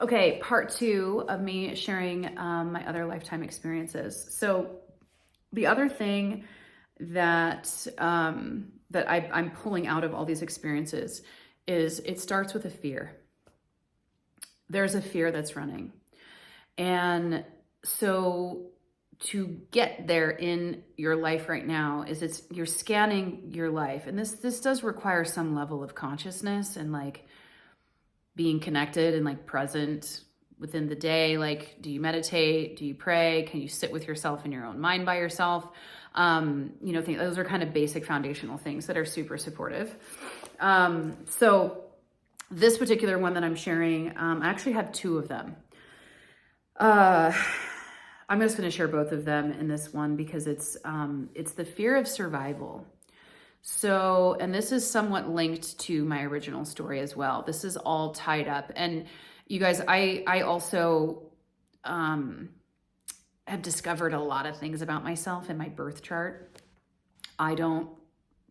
Okay, part two of me sharing my other lifetime experiences. So the other thing that I'm pulling out of all these experiences is it starts with a fear. There's a fear that's running. And so to get there in your life right now is you're scanning your life. And this does require some level of consciousness and like being connected and like present within the day. Like, do you meditate? Do you pray? Can you sit with yourself in your own mind by yourself? Those are kind of basic foundational things that are super supportive. So this particular one that I'm sharing, I actually have two of them. I'm just going to share both of them in this one because it's the fear of survival. So, and this is somewhat linked to my original story as well. This is all tied up. And you guys, I also have discovered a lot of things about myself in my birth chart. I don't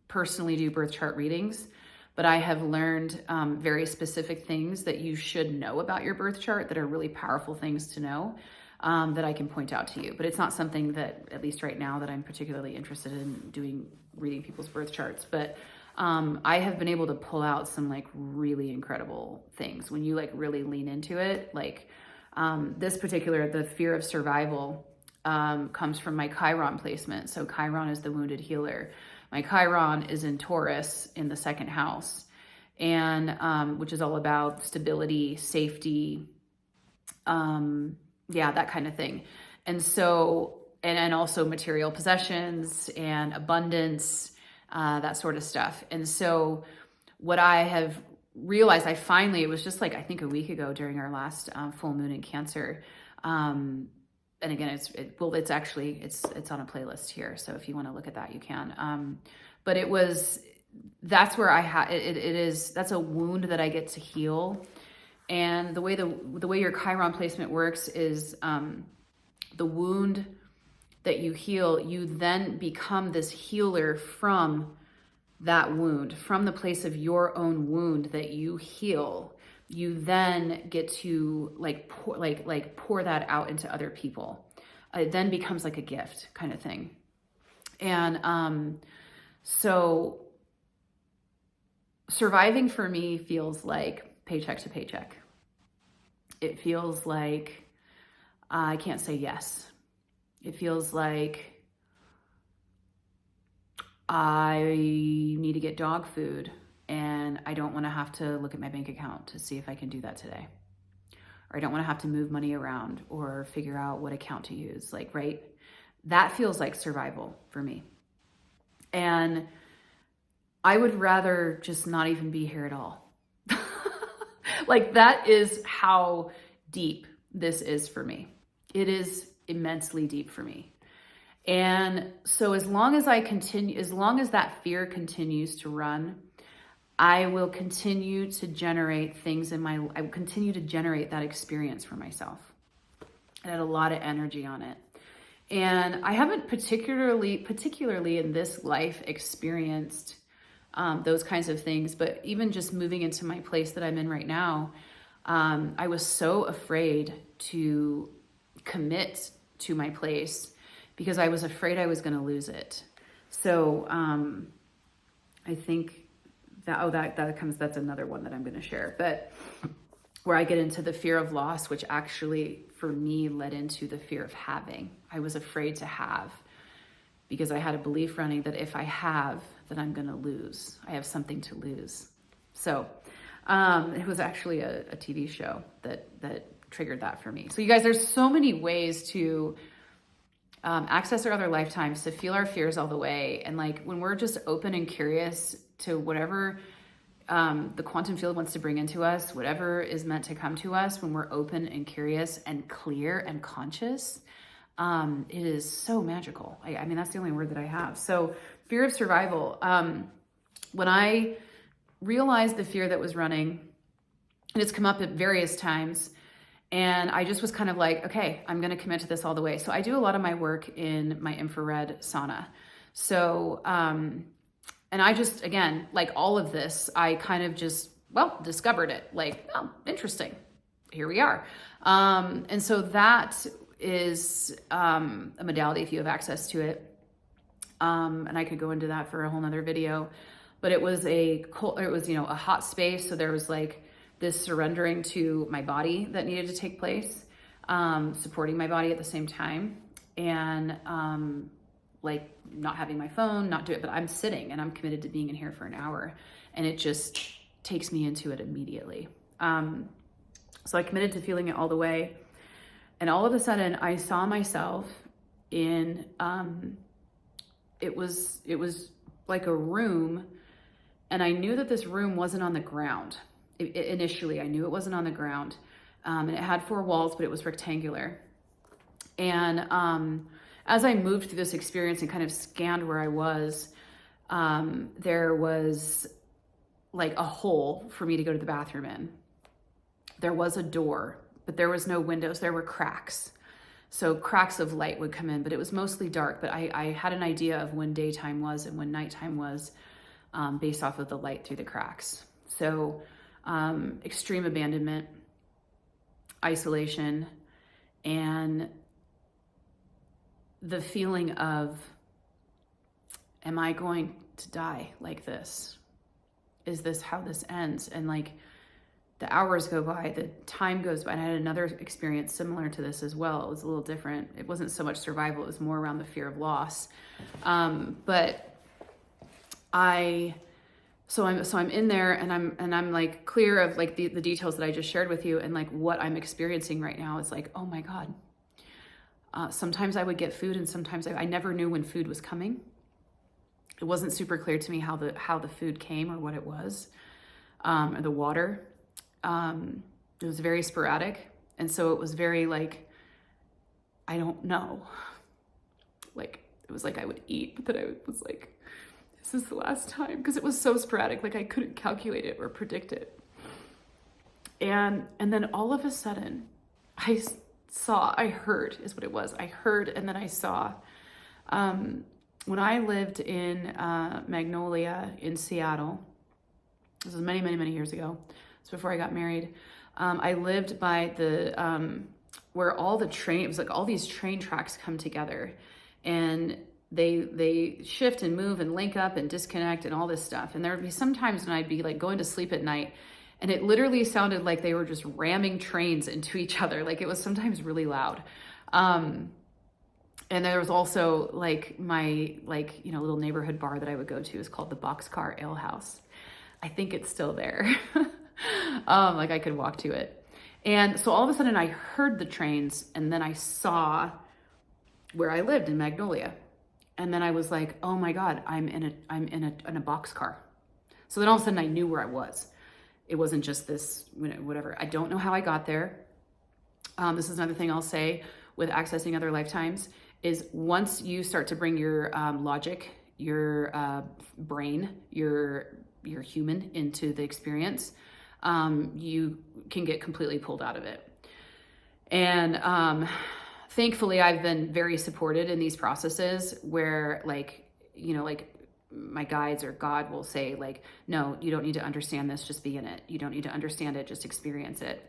personally do birth chart readings, but I have learned very specific things that you should know about your birth chart that are really powerful things to know that I can point out to you. But it's not something that, at least right now, that I'm particularly interested in reading people's birth charts. But I have been able to pull out some like really incredible things when you like really lean into it. Like the fear of survival comes from my Chiron placement. So Chiron is the wounded healer. My Chiron is in Taurus in the second house, and which is all about stability, safety, that kind of thing. And so, and also material possessions and abundance, that sort of stuff. And so what I have realized, it was just like, I think a week ago during our last full moon in Cancer. And again, it's on a playlist here. So if you want to look at that, you can. But that's where that's a wound that I get to heal. And the way your Chiron placement works is the wound that you heal, you then become this healer from that wound, from the place of your own wound that you heal. You then get to pour that out into other people. It then becomes like a gift kind of thing. And so surviving for me feels like paycheck to paycheck. It feels like I can't say yes. It feels like I need to get dog food and I don't want to have to look at my bank account to see if I can do that today. Or I don't want to have to move money around or figure out what account to use. Like, right? That feels like survival for me. And I would rather just not even be here at all. Like, that is how deep this is for me. It is immensely deep for me. And so as long as that fear continues to run, I will continue to generate I will continue to generate that experience for myself. I had a lot of energy on it. And I haven't particularly in this life experienced those kinds of things, but even just moving into my place that I'm in right now, I was so afraid to commit to my place because I was afraid I was going to lose it. So I think that's another one that I'm going to share, but where I get into the fear of loss, which actually for me led into the fear of having. I was afraid to have because I had a belief running that if I have, then I'm going to lose. I have something to lose. So it was actually a TV show that triggered that for me. So you guys, there's so many ways to access our other lifetimes, to feel our fears all the way. And like when we're just open and curious to whatever the quantum field wants to bring into us, whatever is meant to come to us, when we're open and curious and clear and conscious, it is so magical. I mean, that's the only word that I have. So fear of survival. When I realized the fear that was running, and it's come up at various times, and I just was kind of like, okay, I'm going to commit to this all the way. So I do a lot of my work in my infrared sauna. So, and I just, again, like all of this, I kind of just, discovered it. Like, oh, interesting. here we are. And so that is a modality if you have access to it. And I could go into that for a whole nother video, but it was a hot space. So there was like this surrendering to my body that needed to take place, supporting my body at the same time. And, like not having my phone, not do it, but I'm sitting and I'm committed to being in here for an hour, and it just takes me into it immediately. So I committed to feeling it all the way. And all of a sudden I saw myself in, it was like a room, and I knew that this room wasn't on the ground. Initially, I knew it wasn't on the ground. And it had 4 walls, but it was rectangular. And, as I moved through this experience and kind of scanned where I was, there was like a hole for me to go to the bathroom in. There was a door, but there was no windows. There were cracks. So cracks of light would come in, but it was mostly dark. But I had an idea of when daytime was and when nighttime was, based off of the light through the cracks. So extreme abandonment, isolation, and the feeling of, am I going to die like this? Is this how this ends? And like the hours go by, the time goes by, and I had another experience similar to this as well. It was a little different. It wasn't so much survival, it was more around the fear of loss. But I'm in there, and I'm like clear of like the details that I just shared with you, and like what I'm experiencing right now is like, oh my God. Sometimes I would get food, and sometimes I never knew when food was coming. It wasn't super clear to me how the food came or what it was, or the water. It was very sporadic. And so it was very like, I don't know. Like, it was like I would eat, but then I was like, this is the last time, because it was so sporadic. Like I couldn't calculate it or predict it. And then all of a sudden I heard is what it was. I heard, and then I saw. When I lived in Magnolia in Seattle, this was many, many, many years ago. It's before I got married. I lived by the, where all the train, it was like all these train tracks come together, and they shift and move and link up and disconnect and all this stuff. And there would be some times when I'd be like going to sleep at night, and it literally sounded like they were just ramming trains into each other. Like it was sometimes really loud. And there was also like my little neighborhood bar that I would go to is called the Boxcar Ale House. I think it's still there. Like I could walk to it. And so all of a sudden I heard the trains, and then I saw where I lived in Magnolia. And then I was like, oh my God, I'm in a boxcar. So then all of a sudden I knew where I was. It wasn't just this, whatever. I don't know how I got there. This is another thing I'll say with accessing other lifetimes is once you start to bring your logic, your brain, your human into the experience, you can get completely pulled out of it. And thankfully, I've been very supported in these processes where like my guides or God will say like, no, you don't need to understand this, just be in it. You don't need to understand it, just experience it.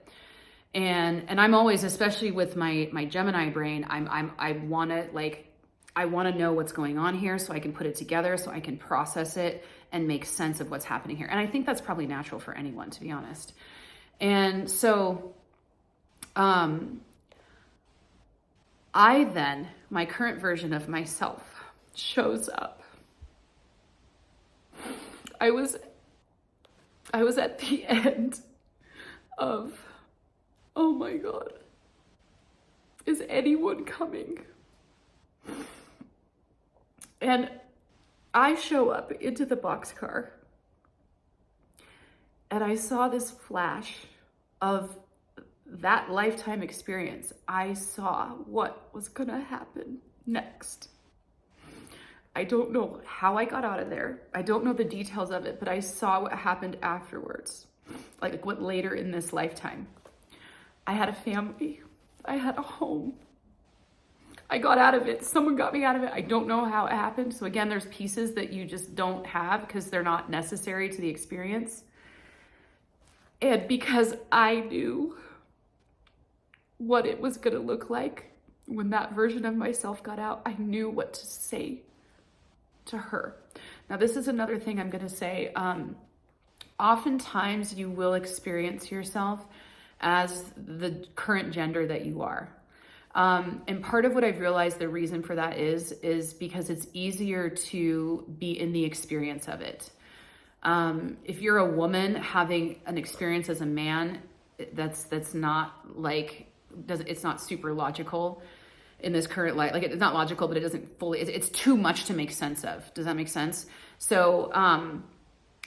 And I'm always, especially with my Gemini brain, I want to know what's going on here so I can put it together, so I can process it and make sense of what's happening here. And I think that's probably natural for anyone, to be honest. And so, my current version of myself shows up. I was at the end of, oh my God, is anyone coming? And I show up into the boxcar, and I saw this flash of that lifetime experience. I saw what was gonna happen next. I don't know how I got out of there. I don't know the details of it, but I saw what happened afterwards, like what later in this lifetime. I had a family. I had a home. I got out of it. Someone got me out of it. I don't know how it happened. So again, there's pieces that you just don't have because they're not necessary to the experience. And because I knew what it was gonna look like when that version of myself got out. I knew what to say to her. Now, this is another thing I'm gonna say. Oftentimes you will experience yourself as the current gender that you are. And part of what I've realized the reason for that is because it's easier to be in the experience of it. If you're a woman having an experience as a man, that's not like, it's not super logical in this current life. Like, it's not logical, but it doesn't fully, it's too much to make sense of. Does that make sense? So,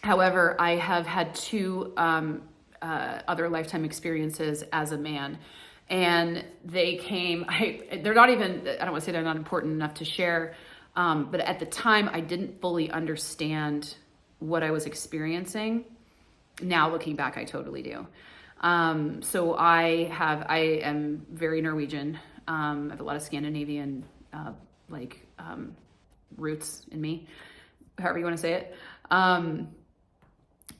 however, I have had two other lifetime experiences as a man, and they came, they're not even, I don't want to say they're not important enough to share, but at the time I didn't fully understand what I was experiencing. Now looking back, I totally do. So I am very Norwegian. I have a lot of Scandinavian, roots in me, however you want to say it.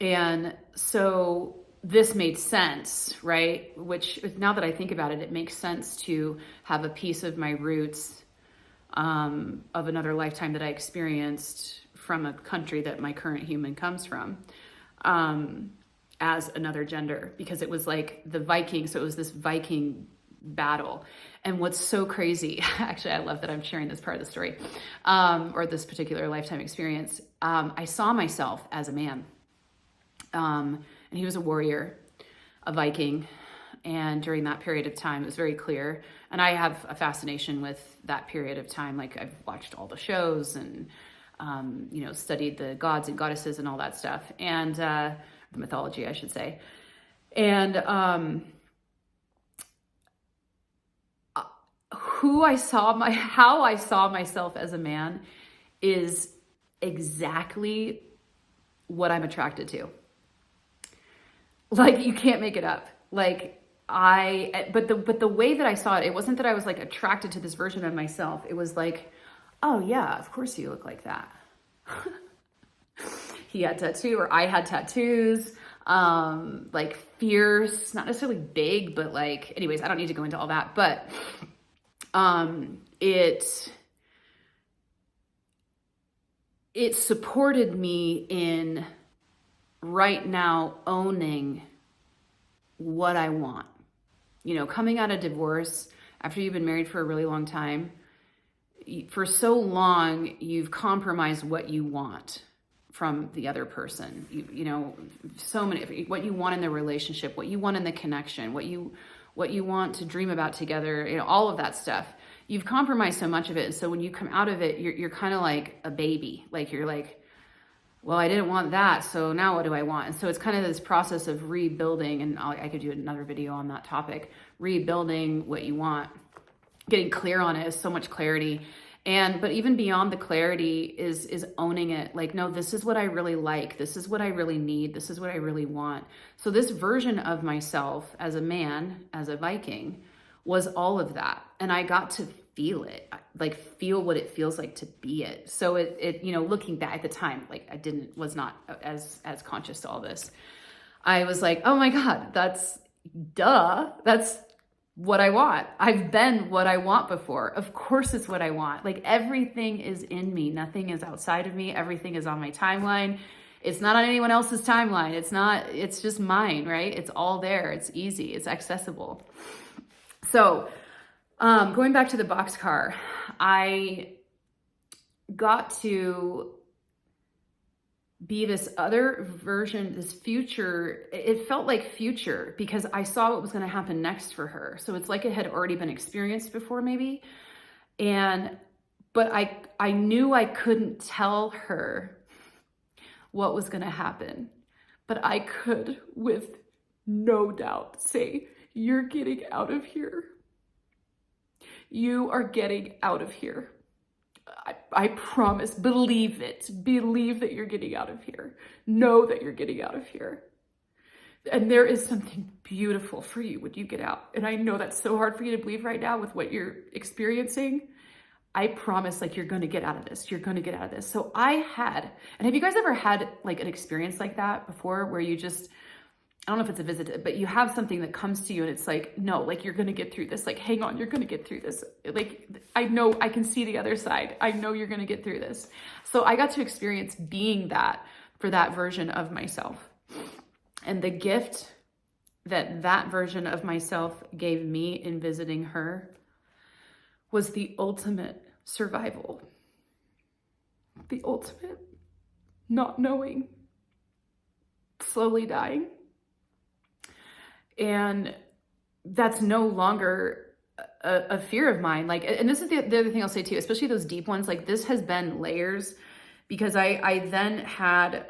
And so this made sense, right? Which, now that I think about it, it makes sense to have a piece of my roots, of another lifetime that I experienced from a country that my current human comes from, as another gender, because it was like the Viking. So it was this Viking battle. And what's so crazy, actually, I love that I'm sharing this part of the story, or this particular lifetime experience. I saw myself as a man, and he was a warrior, a Viking. And during that period of time, it was very clear. And I have a fascination with that period of time. Like, I've watched all the shows and, studied the gods and goddesses and all that stuff, and the mythology, I should say. And how I saw myself as a man is exactly what I'm attracted to. Like, you can't make it up. Like, but the way that I saw it wasn't that I was like attracted to this version of myself. It was like, oh yeah, of course you look like that. He had tattoo, or I had tattoos, like fierce, not necessarily big, but like, anyways, I don't need to go into all that, but, it supported me in right now owning what I want. Coming out of divorce after you've been married for a really long time, for so long, you've compromised what you want from the other person. So many, what you want in the relationship, what you want in the connection, what you want to dream about together, all of that stuff. You've compromised so much of it. And so when you come out of it, you're kind of like a baby. Like, you're like, well, I didn't want that, so now what do I want? And so it's kind of this process of rebuilding, and I could do another video on that topic, rebuilding what you want. Getting clear on it is so much clarity. But even beyond the clarity is owning it. Like, no, this is what I really like. This is what I really need. This is what I really want. So this version of myself as a man, as a Viking, was all of that. And I got to feel it, like feel what it feels like to be it. So it looking back at the time, like was not as conscious to all this. I was like, oh my God, that's what I want. I've been what I want before. Of course it's what I want. Like, everything is in me. Nothing is outside of me. Everything is on my timeline. It's not on anyone else's timeline. It's just mine, right? It's all there. It's easy. It's accessible. So, going back to the boxcar, I got to be this other version, this future. It felt like future because I saw what was going to happen next for her. So it's like it had already been experienced before, maybe. But I knew I couldn't tell her what was going to happen, but I could with no doubt say, you're getting out of here. You are getting out of here. I promise, believe it. Believe that you're getting out of here. Know that you're getting out of here. And there is something beautiful for you when you get out. And I know that's so hard for you to believe right now with what you're experiencing. I promise, like, you're going to get out of this. You're going to get out of this. So and have you guys ever had like an experience like that before where you just, I don't know if it's a visit, but you have something that comes to you and it's like, no, like you're going to get through this. Like, hang on, you're going to get through this. Like, I know I can see the other side. I know you're going to get through this. So I got to experience being that for that version of myself. And the gift that that version of myself gave me in visiting her was the ultimate survival. The ultimate not knowing, slowly dying. And that's no longer a fear of mine. Like, and this is the other thing I'll say too, especially those deep ones, like this has been layers, because I then had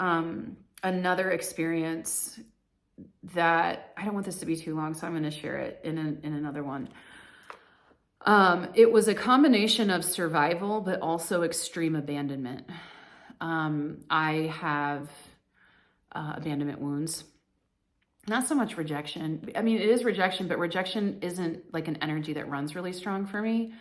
another experience that, I don't want this to be too long, so I'm going to share it in another one. It was a combination of survival, but also extreme abandonment. I have abandonment wounds. Not so much rejection. I mean, it is rejection, but rejection isn't like an energy that runs really strong for me.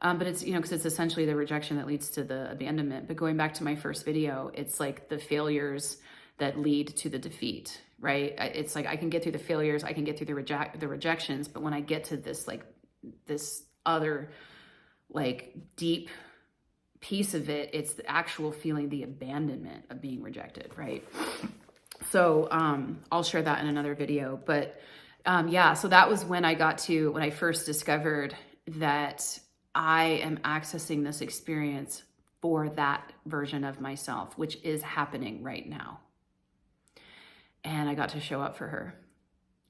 But it's, you know, because it's essentially the rejection that leads to the abandonment. But going back to my first video, it's like the failures that lead to the defeat, right? It's like I can get through the failures, I can get through the rejections, but when I get to this, like this other like deep piece of it, it's the actual feeling, the abandonment of being rejected, right? So I'll share that in another video. But yeah, so that was when I first discovered that I am accessing this experience for that version of myself, which is happening right now. And I got to show up for her.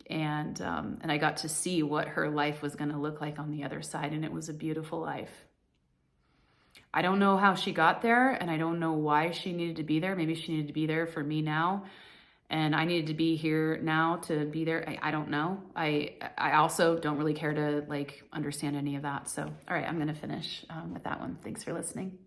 And I got to see what her life was going to look like on the other side. And it was a beautiful life. I don't know how she got there, and I don't know why she needed to be there. Maybe she needed to be there for me now, and I needed to be here now to be there. I don't know. I also don't really care to like understand any of that. So, all right, I'm going to finish with that one. Thanks for listening.